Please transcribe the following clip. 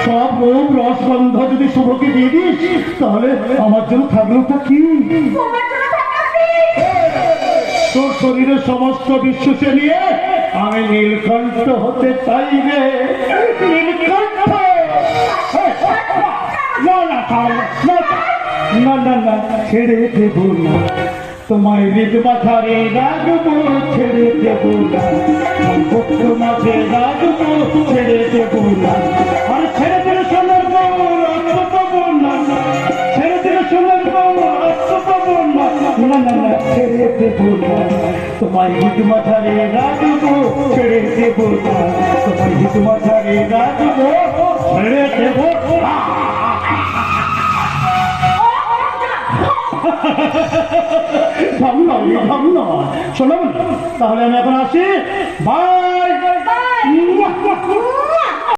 সব রূপ রসগন্ধ যদি শুভকে দিয়ে দিস তাহলে আমার জন্য থাকলোটা কি? তোর শরীরের সমস্ত বিশ্বাসে নিয়ে আমি নীলকণ্ঠ হতে চাই রে। নীলকণ্ঠ না না না, ছেড়ে দেব না তোমায়, হৃদ মাথারে রাখবো, ছেড়ে দেব না ভক্ত মাঝে রাখবো, ছেড়ে দেব না। আর ছেড়ে দিলে সোনার বউ রক্ত পাবো না, ছেড়ে দিলে সোনার বউ রক্ত পাবো না। না না না, ছেড়ে দেব না তোমায়, হৃদ মাথারে রাখবো, ছেড়ে দেব না তোমায়, হৃদ মাথারে রাখবো, ছেড়ে দেব না। শোনো তাহলে আমি এখন আসি, বাই।